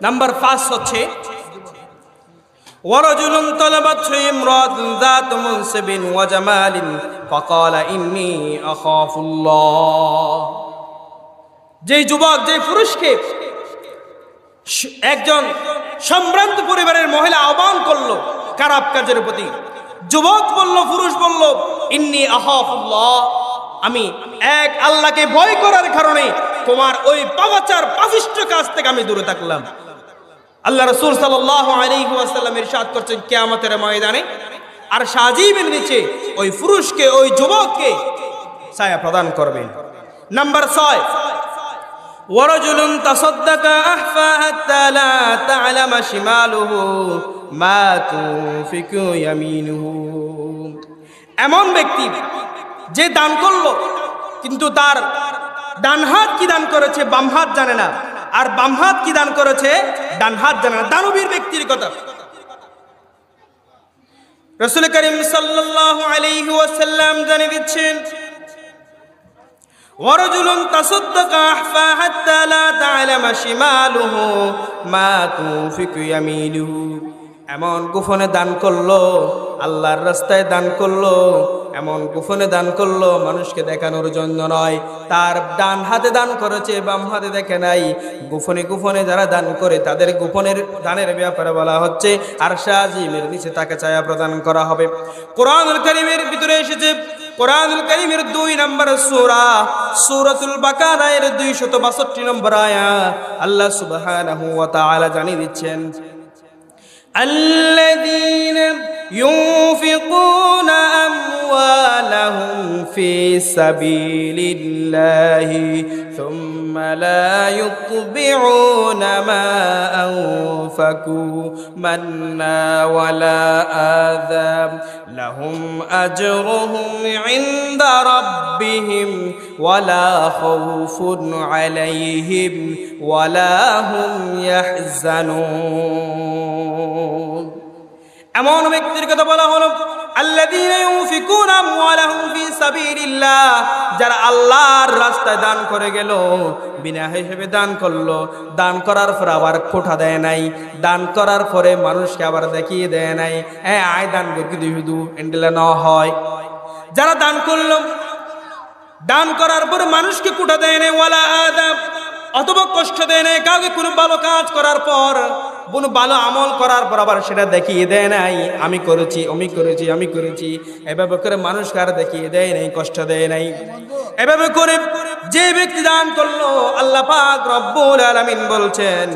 Number 5 হচ্ছে ওয়ারাজুলুন তালাবাতহু ইমরাতুন যাতু মুনসিবিন ওয়া জামালিন ফাকালা ইন্নী আখাফুল্লাহ। যেই যুবক, যেই পুরুষকে একজন সম্ভ্রান্ত পরিবারের মহিলা আহ্বান করলো খারাপ কাজের প্রতি, যুবক বলল, পুরুষ বলল, ইন্নী আখাফুল্লাহ, আমি এক আল্লাহকে ভয় করার কারণে তোমার ওই পাপাচার পাপিষ্ঠ কাজ থেকে আমি দূরে থাকলাম। আল্লাহ রাসূল সাল্লাল্লাহু আলাইহি ওয়াসাল্লাম ইরশাদ করছেন কিয়ামতের ময়দানে আর সাজিবের নিচে ওই পুরুষকে, ওই যুবককে ছায়া প্রদান করবেন। নাম্বার 6 ওয়ারাজুলুন তাসাদ্দাকা আহফা হাত্তা লা তা'লামা শিমালুহু মা তুনফিকু ইয়ামিনুহু। এমন ব্যক্তি যে দান করলো কিন্তু তার ডান হাত কি দান করেছে বাম হাত জানে না, আর বাম হাত কি দান করেছে ডান হাত জানে না। দানবীর ব্যক্তির কথা রাসূল করিম সাল্লাল্লাহু আলাইহি ওয়াসাল্লাম জানিয়ে দিচ্ছেন, ওয়ারাজুলুন তাসাদ্দাকা আহফা হাত্তা লা তা'লামা শিমালুহু মা তুনফিকু ইয়ামিনুহু। এমন গোপনে দান করলো, আল্লাহর রাস্তায় দান করলো, এমন গোপনে দান করলো মানুষকে দেখানোর জন্য নয়। তার ডান হাতে দান করেছে, বাম হাতে দেখে নাই। গোপনে গোপনে যারা দান করে তাদের গোপনের দানের ব্যাপারে বলা হচ্ছে আরশে আজিমের নিচে তাকে ছায়া প্রদান করা হবে। কোরআনুল কারীমের ভিতরে এসেছে, কোরআনুল কারীমের 2 নম্বর সূরা সূরাতুল বাকারা এর 262 নম্বর আয়াত আল্লাহ সুবহানাহু ওয়া তাআলা জানিয়ে দিচ্ছেন, الذين ينفقون أموالهم في سبيل الله ثم لا يتبعون ما أنفقوا منا ولا آذى لهم أجرهم عند ربهم ولا خوف عليهم ولا هم يحزنون। এমন ব্যক্তির কথা বলা হলো আল্লাযীনা ইউনফিকুনা আমওয়ালাহুম ফি সাবিলিল্লাহ, যারা আল্লাহর রাস্তায় দান করে গেল, বিনা হিসেবে দান করলো, দান করার পর আবার খোটা দেয় নাই, দান করার পরে মানুষকে আবার দেখিয়ে দেয় নাই, হ্যাঁ আয় দান করতে শুধু এন্ডেলা না হয়। যারা দান করলো, দান করার পরে মানুষকে খোটা দেয় নাই, ওয়ালা আদাব, অথবা কষ্ট দেয় নাই, কাউকে কোনো ভালো কাজ করার পর, কোনো ভালো আমল করার পর আবার সেটা দেখিয়ে দেয় নাই, আমি করেছি, আমি করেছি, আমি করেছি, এভাবে করে মানুষকে আর দেখিয়ে দেয় নাই, কষ্ট দেয় নাই। এভাবে করে যে ব্যক্তি দান করলো, আল্লাহ পাক রব্বুল আলামিন বলছেন